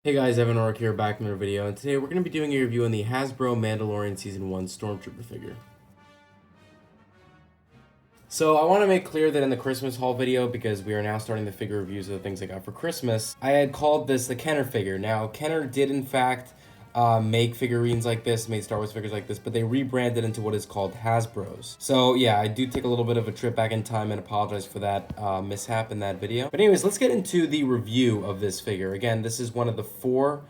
Hey guys, Evan Ork here, back in another video, and today we're going to be doing a review on the Hasbro Mandalorian Season 1 Stormtrooper figure. So I want to make clear that in the Christmas haul video, because we are now starting the figure reviews of the things I got for Christmas, I had called this the Kenner figure. Now, Kenner did in fact make figurines like this, made Star Wars figures like this, but they rebranded into what is called Hasbro's. So yeah, I do take a little bit of a trip back in time and apologize for that mishap in that video. But anyways, let's get into the review of this figure. Again, this is one of the 4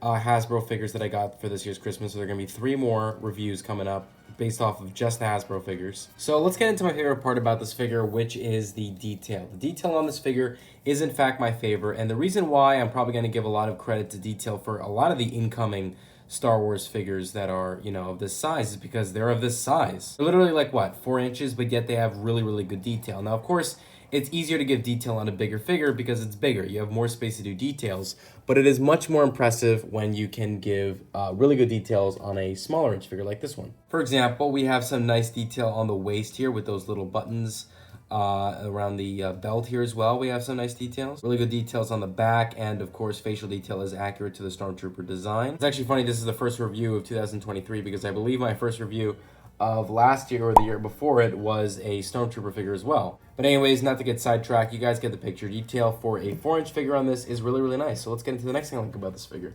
Hasbro figures that I got for this year's Christmas, so there are going to be 3 more reviews coming up based off of just the Hasbro figures. So let's get into my favorite part about this figure, which is the detail. The detail on this figure is in fact my favorite, and the reason why I'm probably going to give a lot of credit to detail for a lot of the incoming Star Wars figures that are, of this size is because they're of this size. They're literally like, what, 4 inches, but yet they have really, really good detail. Now, of course, it's easier to give detail on a bigger figure because it's bigger. You have more space to do details, but it is much more impressive when you can give really good details on a smaller inch figure like this one. For example, we have some nice detail on the waist here with those little buttons around the belt here as well. We have some nice details. Really good details on the back, and of course, facial detail is accurate to the Stormtrooper design. It's actually funny, this is the first review of 2023 because I believe my first review of last year or the year before it was a Stormtrooper figure as well. But anyways, not to get sidetracked, you guys get the picture. Detail for a 4-inch figure on this is really, really nice. So let's get into the next thing I like about this figure.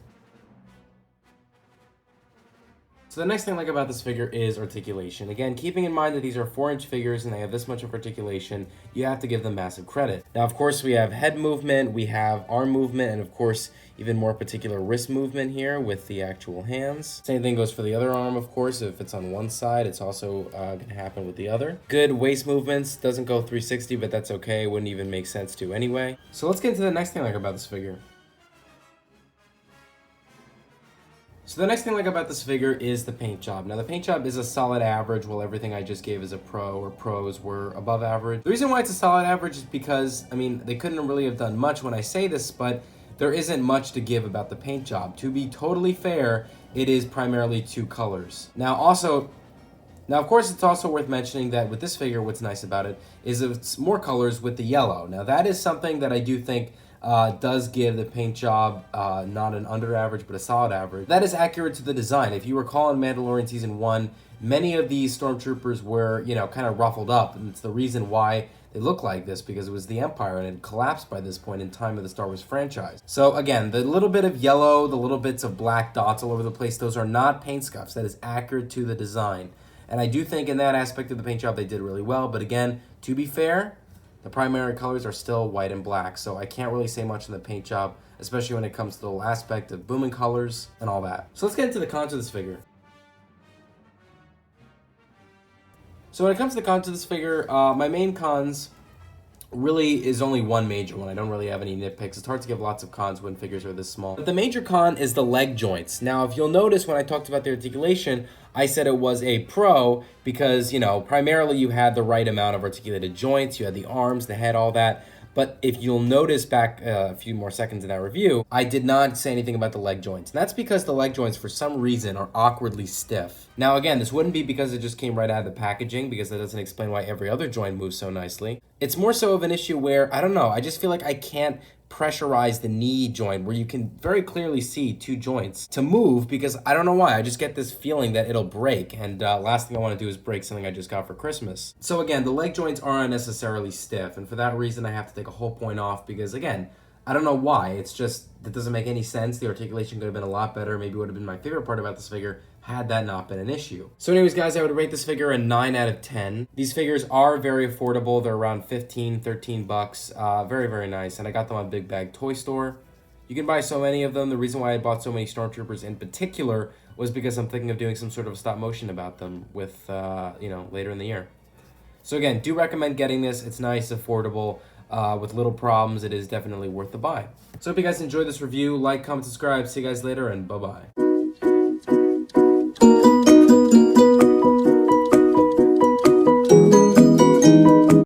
So the next thing I like about this figure is articulation. Again, keeping in mind that these are 4-inch figures and they have this much of articulation, you have to give them massive credit. Now, of course, we have head movement, we have arm movement, and of course, even more particular wrist movement here with the actual hands. Same thing goes for the other arm, of course. If it's on one side, it's also going to happen with the other. Good waist movements. Doesn't go 360, but that's okay. Wouldn't even make sense to anyway. So let's get into the next thing I like about this figure. So the next thing I like about this figure is the paint job. Now the paint job is a solid average, while everything I just gave as a pro or pros were above average. The reason why it's a solid average is because, they couldn't really have done much when I say this, but there isn't much to give about the paint job. To be totally fair, it is primarily 2 colors. Now of course, it's also worth mentioning that with this figure, what's nice about it is it's more colors with the yellow. Now that is something that I do think does give the paint job not an under average, but a solid average. That is accurate to the design. If you recall in Mandalorian Season 1, many of these Stormtroopers were, kind of ruffled up, and it's the reason why they look like this, because it was the Empire and it had collapsed by this point in time of the Star Wars franchise. So again, the little bit of yellow, the little bits of black dots all over the place, those are not paint scuffs. That is accurate to the design. And I do think in that aspect of the paint job they did really well, but again, to be fair, the primary colors are still white and black, so I can't really say much on the paint job, especially when it comes to the whole aspect of booming colors and all that. So let's get into the cons of this figure. So when it comes to the cons of this figure, my main cons really is only one major one. I don't really have any nitpicks. It's hard to give lots of cons when figures are this small. But the major con is the leg joints. Now, if you'll notice when I talked about the articulation, I said it was a pro because, primarily you had the right amount of articulated joints, you had the arms, the head, all that. But if you'll notice back a few more seconds in that review, I did not say anything about the leg joints. And that's because the leg joints, for some reason, are awkwardly stiff. Now, again, this wouldn't be because it just came right out of the packaging, because that doesn't explain why every other joint moves so nicely. It's more so of an issue where, I don't know, I just feel like I can't pressurize the knee joint where you can very clearly see 2 joints to move, because I don't know why. I just get this feeling that it'll break, and last thing I want to do is break something I just got for Christmas. So again, the leg joints are unnecessarily stiff, and for that reason I have to take a whole point off, because again, I don't know why. It's just, that doesn't make any sense. The articulation could have been a lot better. Maybe would have been my favorite part about this figure had that not been an issue. So anyways, guys, I would rate this figure a 9 out of 10. These figures are very affordable. They're around 15, 13 bucks. Very, very nice. And I got them on Big Bag Toy Store. You can buy so many of them. The reason why I bought so many Stormtroopers in particular was because I'm thinking of doing some sort of stop motion about them with, later in the year. So again, do recommend getting this. It's nice, affordable. With little problems, it is definitely worth the buy. So hope you guys enjoyed this review. Like, comment, subscribe. See you guys later, and bye-bye.